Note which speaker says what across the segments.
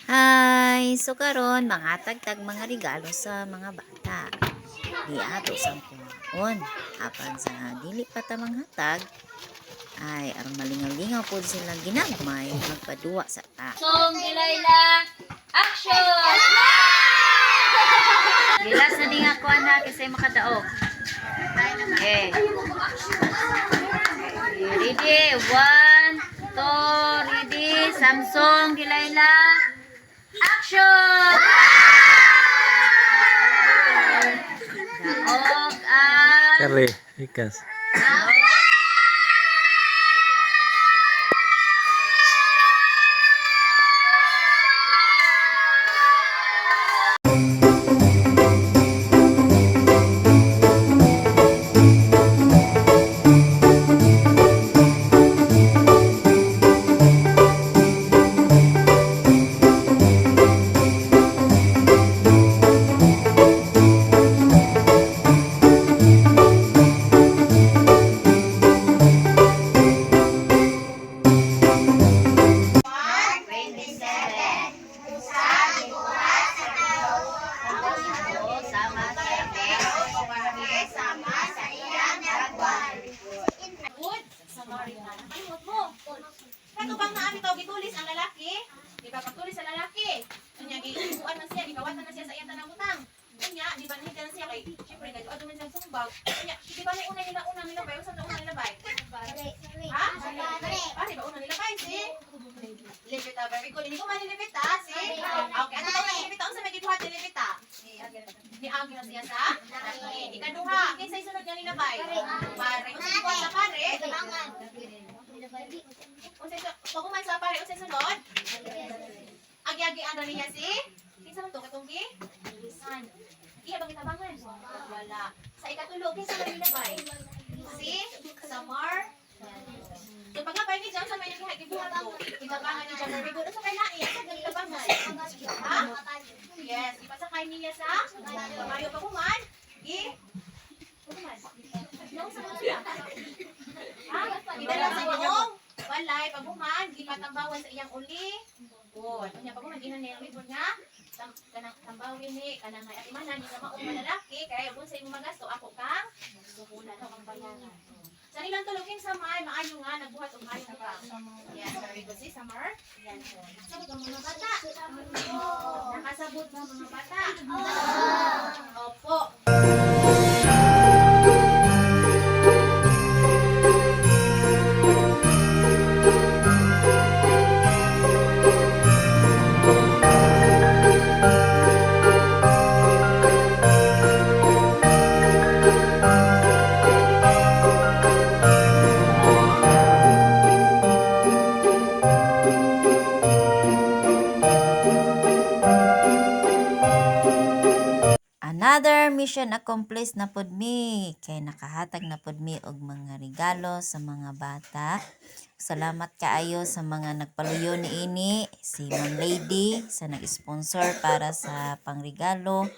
Speaker 1: Hi! So karon mangatag-tag mga regalo sa mga bata. Di ato sang kuhaon. Apan sa dili pa ta manghatag ay aron malingaw-lingaw pod silang ginagmay magpaduwa sa ta.
Speaker 2: Song Gilayla, action! Gilas na di nga kuha na kasi makadaog. Okay. Ready? 1, 2, ready? Samsung Gilayla, action! Daog ang
Speaker 3: Kare, ikas.
Speaker 4: Kato bang naami tawag gitulis ang lalaki? Di ba pagtulis sa lalaki? Kanya giibuan man siya, gikawatan na siya sa iyang tanang utang. Kanya, di ba nahigyan na siya kay syempre gadyo adto man siyang sumbag. Kanya, di ba may una nila bay? Usa na una nila bay? Ha? Pare ba una nila bay? Si? Lipita, very good. Hindi ko manilipit ha, si? Okay, ano tawag nilipita? Unsa may gibuhat nilipita? Ni Agi na siya sa? Ikaduha, kinsa isunod nga nila bay? Pare, unsa gibuhat sa pare? Pagkuman sa pare, unsay sunod? Agi-agi ano niya si? Kinsa man to katong gi? Iya bang itabangan? Wala. Sa ikatulog, kinsa man nilabay? Si Samar. So pagkabay ni John sa may gibuhat ko. Itabangan ni John very good. Sa kay nai, sa itabangan. Ha? Yes, ipasakay niya sa Mario pagkuman. Pagkuman. Nung sa mga. Ha? Idala sa inyong walay paghuman gipatambawan sa iyang uli. Good. Unya paghuman ginan niya libon nga kanang tambawin ni kanang ay atimanan ni maong malalaki kay ug sa imong magasto ako kang sukulan ang bayaran. Sa nilang tulogin sa may maayo nga nagbuhat og maayo ka. Yes, very good si Summer. Yan po. Sabot ang mga bata. Nakasabot ba mga bata? Opo.
Speaker 1: Another mission accomplished na pod mi kay nakahatag na pod mi og mga regalo sa mga bata. Salamat kaayo sa mga nagpaluyo niini si Ma'am Lady sa nag-sponsor para sa pangregalo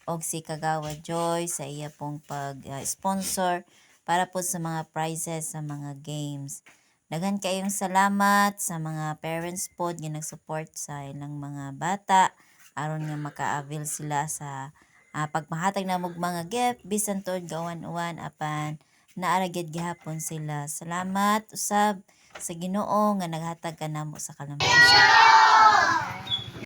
Speaker 1: og si Kagawa Joy sa iya pong pag-sponsor para po sa mga prizes sa mga games. Daghan kayong salamat sa mga parents pod nga nag-support sa ilang mga bata aron nga maka-avail sila sa pagmahatag na mog mga gift bisan tuod gawan-uwan apan naara gyud gihapon sila. Salamat usab sa Ginoo nga naghatag kanamo sa kalambusan.